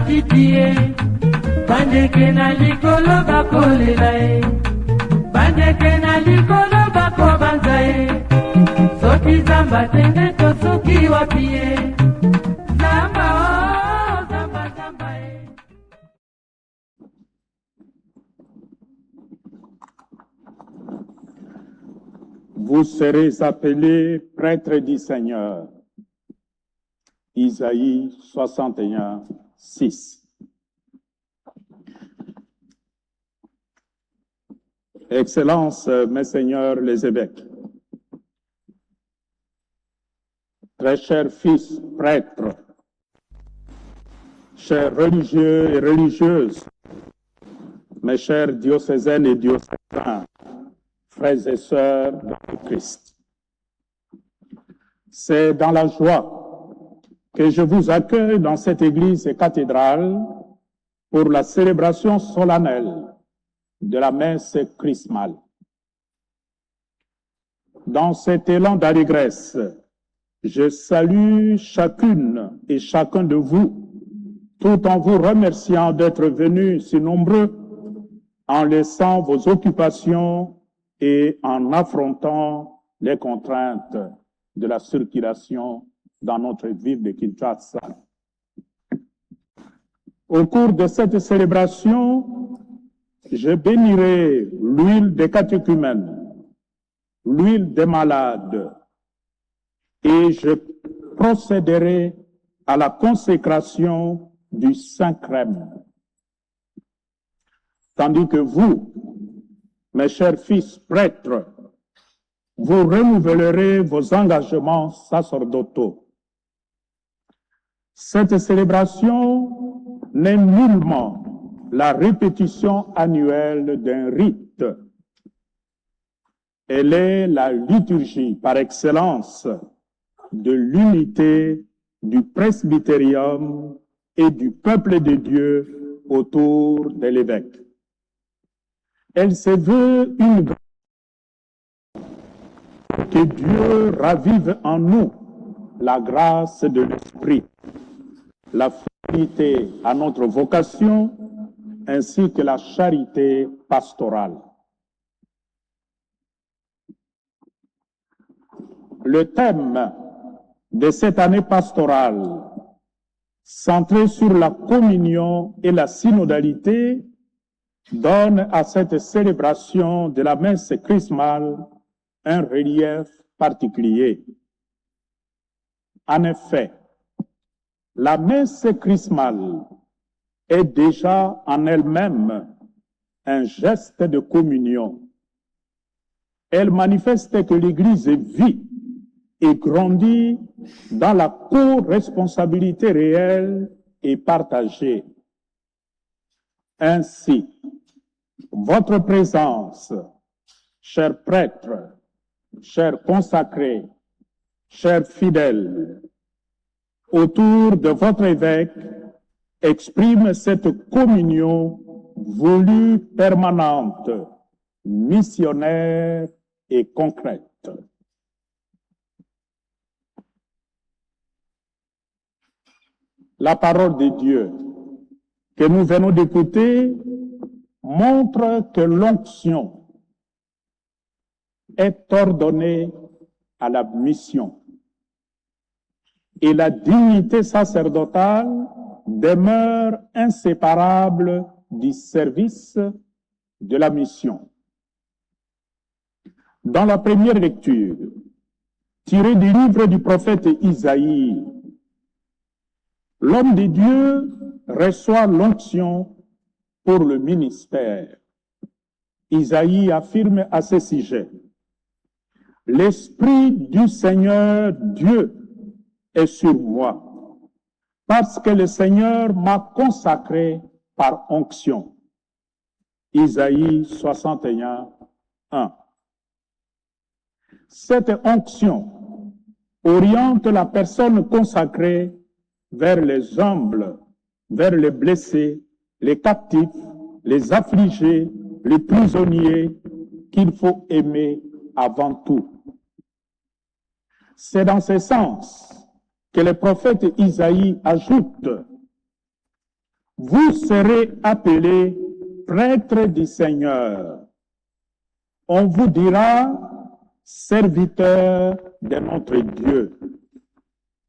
batipie bandeke na likolo bakolela ye bandeke na likolo bakobanza ye soki zamba tende to soki wapi ye zamba o zamba zamba ye. Vous serez appelés prêtres du Seigneur. Isaïe 61, 6. Excellences, mes seigneurs les évêques, très chers fils prêtres, chers religieux et religieuses, mes chers diocésaines et diocésains, frères et sœurs de Christ. C'est dans la joie que je vous accueille dans cette église et cathédrale pour la célébration solennelle de la messe chrismale. Dans cet élan d'allégresse, je salue chacune et chacun de vous, tout en vous remerciant d'être venus si nombreux, en laissant vos occupations et en affrontant les contraintes de la circulation dans notre ville de Kinshasa. Au cours de cette célébration, je bénirai l'huile des catéchumènes, l'huile des malades, et je procéderai à la consécration du Saint-Crème. Tandis que vous, mes chers fils prêtres, vous renouvellerez vos engagements sacerdotaux. Cette célébration n'est nullement la répétition annuelle d'un rite. Elle est la liturgie par excellence de l'unité du presbytérium et du peuple de Dieu autour de l'évêque. Elle se veut une grâce que Dieu ravive en nous la grâce de l'Esprit, la fidélité à notre vocation, ainsi que la charité pastorale. Le thème de cette année pastorale, centré sur la communion et la synodalité, donne à cette célébration de la messe chrismale un relief particulier. En effet, la messe chrismale est déjà en elle-même un geste de communion. Elle manifeste que l'Église vit et grandit dans la co-responsabilité réelle et partagée. Ainsi, votre présence, chers prêtres, chers consacrés, chers fidèles, autour de votre évêque, exprime cette communion voulue permanente, missionnaire et concrète. La parole de Dieu que nous venons d'écouter montre que l'onction est ordonnée à la mission et la dignité sacerdotale demeure inséparable du service de la mission. Dans la première lecture, tirée du livre du prophète Isaïe, l'homme de Dieu reçoit l'onction pour le ministère. Isaïe affirme à ce sujet: l'Esprit du Seigneur Dieu est sur moi, parce que le Seigneur m'a consacré par onction. Isaïe 61, 1. Cette onction oriente la personne consacrée vers les humbles, vers les blessés, les captifs, les affligés, les prisonniers, qu'il faut aimer avant tout. C'est dans ce sens que le prophète Isaïe ajoute: vous serez appelés prêtres du Seigneur. On vous dira serviteurs de notre Dieu.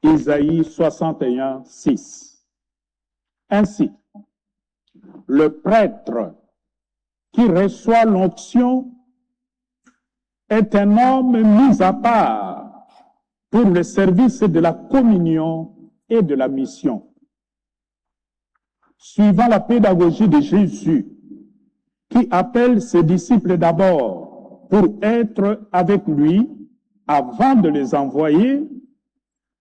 Isaïe 61, 6. Ainsi, le prêtre qui reçoit l'onction est un homme mis à part pour le service de la communion et de la mission. Suivant la pédagogie de Jésus, qui appelle ses disciples d'abord pour être avec lui avant de les envoyer,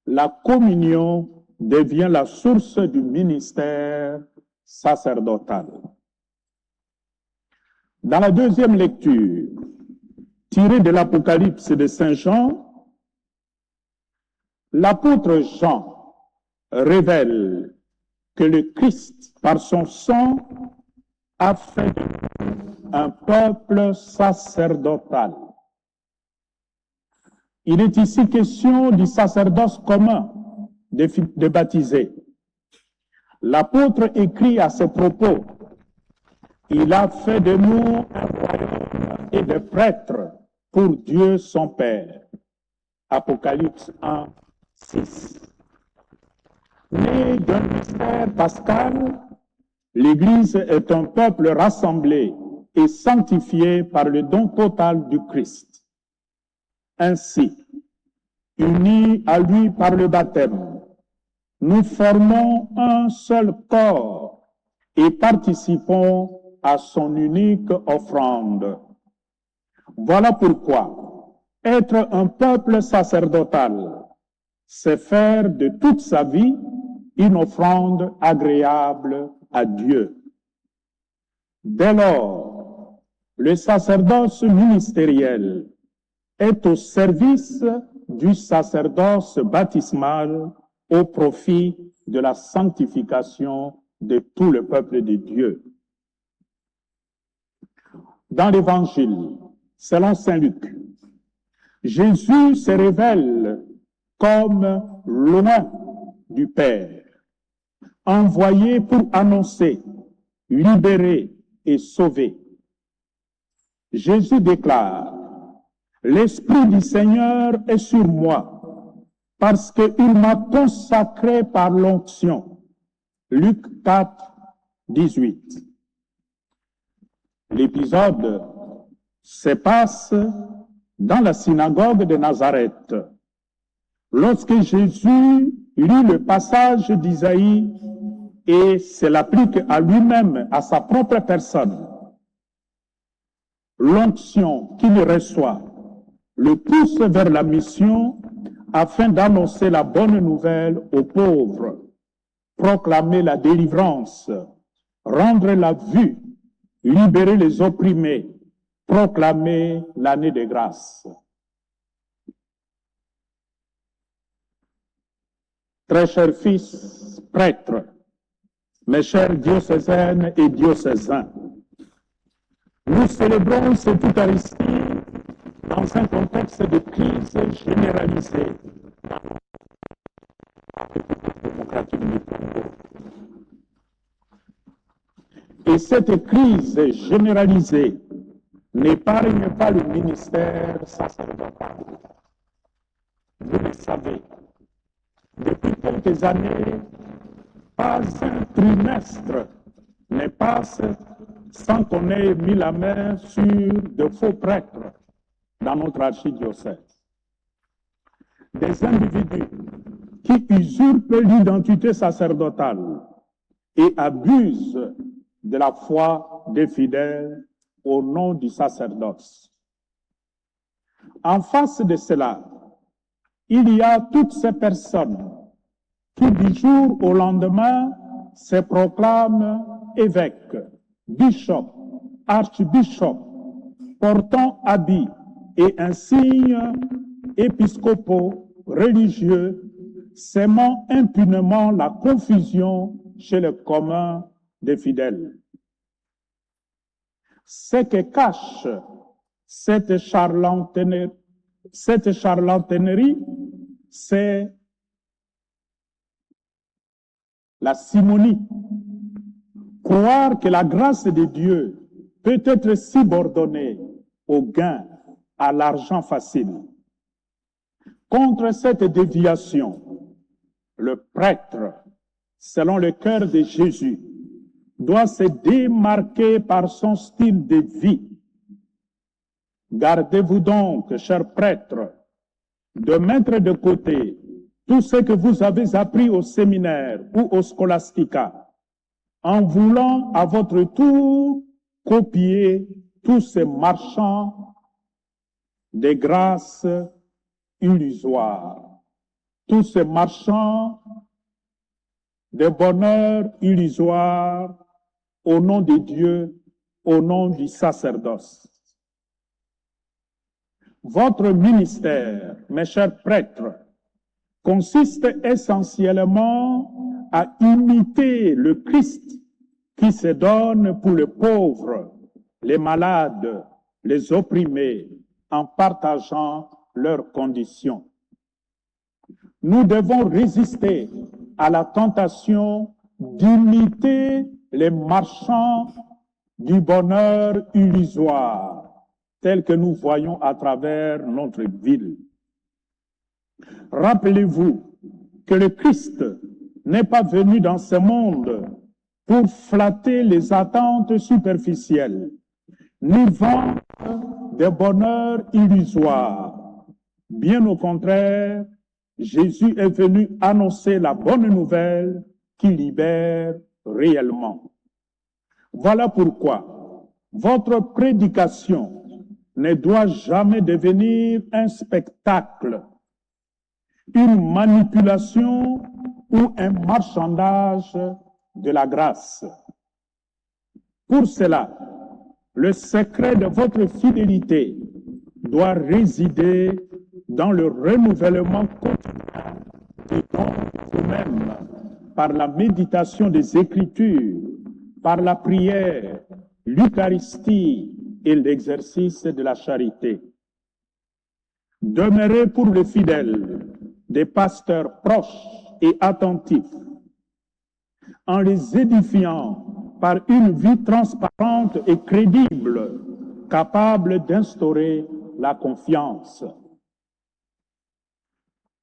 la communion devient la source du ministère sacerdotal. Dans la deuxième lecture, tirée de l'Apocalypse de Saint Jean, l'apôtre Jean révèle que le Christ, par son sang, a fait de nous un peuple sacerdotal. Il est ici question du sacerdoce commun des baptisés. L'apôtre écrit à ce propos: il a fait de nous un royaume et des prêtres pour Dieu son Père. Apocalypse 1, 6. Né d'un mystère pascal, l'Église est un peuple rassemblé et sanctifié par le don total du Christ. Ainsi, unis à lui par le baptême, nous formons un seul corps et participons à son unique offrande. Voilà pourquoi être un peuple sacerdotal, c'est faire de toute sa vie une offrande agréable à Dieu. Dès lors, le sacerdoce ministériel est au service du sacerdoce baptismal au profit de la sanctification de tout le peuple de Dieu. Dans l'Évangile, selon Saint Luc, Jésus se révèle comme loin du Père, envoyé pour annoncer, libérer et sauver. Jésus déclare: l'Esprit du Seigneur est sur moi, parce qu'il m'a consacré par l'onction. Luc 4, 18. L'épisode se passe dans la synagogue de Nazareth. Lorsque Jésus lit le passage d'Isaïe et se l'applique à lui-même, à sa propre personne, l'onction qu'il reçoit le pousse vers la mission afin d'annoncer la bonne nouvelle aux pauvres, proclamer la délivrance, rendre la vue, libérer les opprimés, proclamer l'année de grâce. Très chers fils prêtres, mes chers diocésaines et diocésains, nous célébrons cette Eucharistie dans un contexte de crise généralisée dans la République démocratique du Congo. Et cette crise généralisée n'épargne pas le ministère sacerdotal. Vous le savez, depuis quelques années, pas un trimestre ne passe sans qu'on ait mis la main sur de faux prêtres dans notre archidiocèse. Des individus qui usurpent l'identité sacerdotale et abusent de la foi des fidèles au nom du sacerdoce. En face de cela, il y a toutes ces personnes qui du jour au lendemain se proclament évêques, bishops, archbishops, portant habits et insignes épiscopaux religieux, sémant impunément la confusion chez le commun des fidèles. Ce que cache cette charlatanerie, c'est la simonie, Croire que la grâce de Dieu peut être subordonnée au gain, à l'argent facile. Contre cette déviation, le prêtre, selon le cœur de Jésus, doit se démarquer par son style de vie. Gardez-vous donc, chers prêtres, de mettre de côté tout ce que vous avez appris au séminaire ou au scolastica, en voulant à votre tour copier tous ces marchands des grâces illusoires, tous ces marchands des bonheurs illusoires au nom de Dieu, au nom du sacerdoce. Votre ministère, mes chers prêtres, consiste essentiellement à imiter le Christ qui se donne pour les pauvres, les malades, les opprimés, en partageant leurs conditions. Nous devons résister à la tentation d'imiter les marchands du bonheur illusoire, tels que nous voyons à travers notre ville. Rappelez-vous que le Christ n'est pas venu dans ce monde pour flatter les attentes superficielles, ni vendre des bonheurs illusoires. Bien au contraire, Jésus est venu annoncer la bonne nouvelle qui libère réellement. Voilà pourquoi votre prédication ne doit jamais devenir un spectacle, une manipulation ou un marchandage de la grâce. Pour cela, le secret de votre fidélité doit résider dans le renouvellement quotidien de vous-même, par la méditation des Écritures, par la prière, l'Eucharistie et l'exercice de la charité. Demeurez pour les fidèles des pasteurs proches et attentifs, en les édifiant par une vie transparente et crédible, capable d'instaurer la confiance.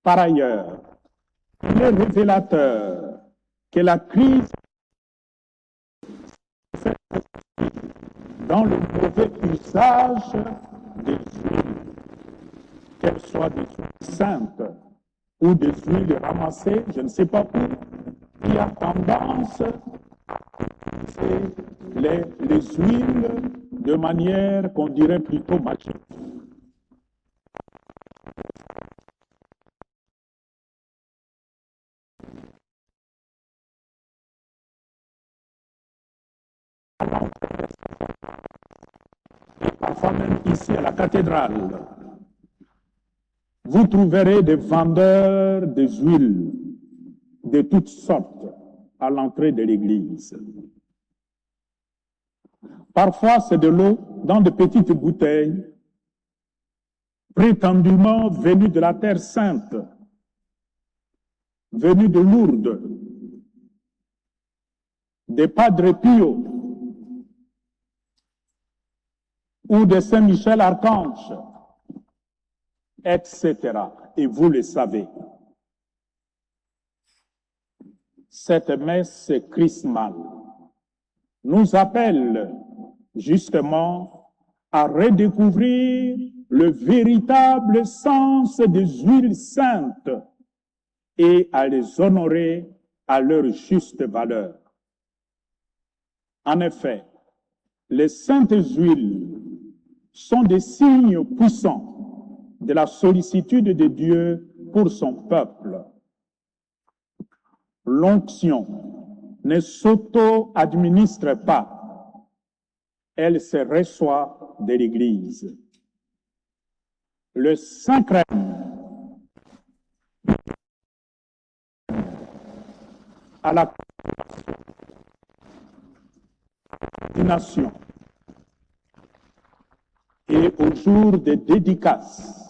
Par ailleurs, il est révélateur que la crise fait dans le mauvais usage des huiles, qu'elles soient des huiles saintes ou des huiles ramassées, je ne sais pas où, qui a tendance à utiliser les huiles de manière qu'on dirait plutôt magique. Parfois même ici à la cathédrale, vous trouverez des vendeurs de huiles de toutes sortes à l'entrée de l'église. Parfois, c'est de l'eau dans de petites bouteilles, prétendument venues de la Terre Sainte, venues de Lourdes, des Padre Pio ou de Saint-Michel-Archange, etc. Et vous le savez. Cette messe chrismale nous appelle justement à redécouvrir le véritable sens des huiles saintes et à les honorer à leur juste valeur. En effet, les saintes huiles sont des signes puissants de la sollicitude de Dieu pour son peuple. L'onction ne s'auto-administre pas, elle se reçoit de l'Église. Le Saint-Crème à la nation et au jour des dédicaces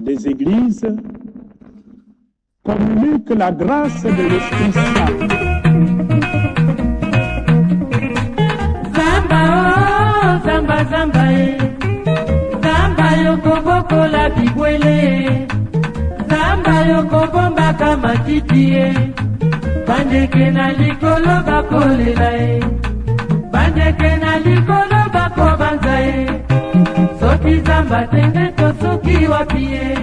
des églises communique la grâce de l'Esprit Saint lokola bibwele zamba yokobombaka matiti ye bandeke na likolo bakolela ye bandeke na likolo bakobanza ye soki zamba tende to soki wapi ye